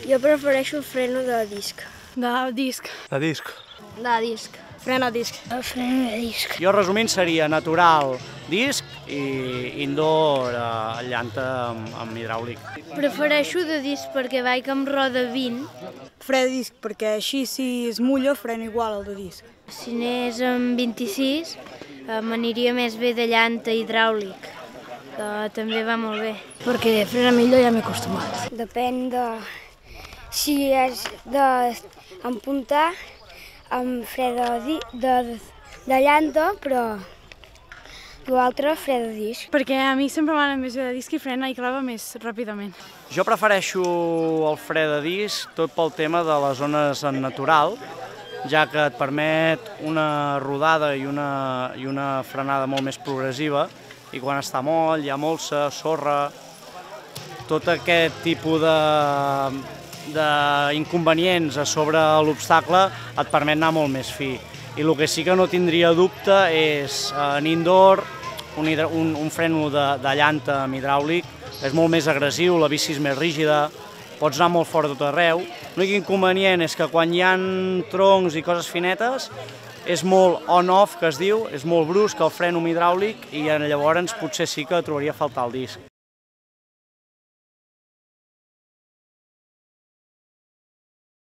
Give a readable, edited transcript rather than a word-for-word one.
Jo prefereixo el freno de disc. De disc. De disc. De disc. Freno a disc. El freno de disc. Jo resumint seria natural disc i indoor llanta amb hidràulic. Prefereixo de disc perquè vaig amb roda 20. Fre de disc, perquè així si es mulla frena igual el de disc. Si anés amb 26 m'aniria més bé de llanta hidràulic, que també va molt bé. Perquè frena millor ja m'he acostumat. Depèn de si és d'empuntar amb fre de llanta, però l'altre fre de disc. Perquè a mi sempre m'ha anat més bé de disc i frena i clava més ràpidament. Jo prefereixo el fre de disc tot pel tema de les zones en natural, ja que et permet una rodada i una frenada molt més progressiva, i quan està moll, hi ha molsa, sorra, tot aquest tipus d'inconvenients a sobre l'obstacle et permet anar molt més fi. I el que sí que no tindria dubte és en indoor un freno de llanta amb hidràulic és molt més agressiu, la bici és més rígida, pots anar molt fort tot arreu. L'únic inconvenient és que quan hi ha troncs i coses finetes és molt on-off, que es diu, és molt brusc el fren amb hidràulic i llavors potser sí que trobaria a faltar el disc.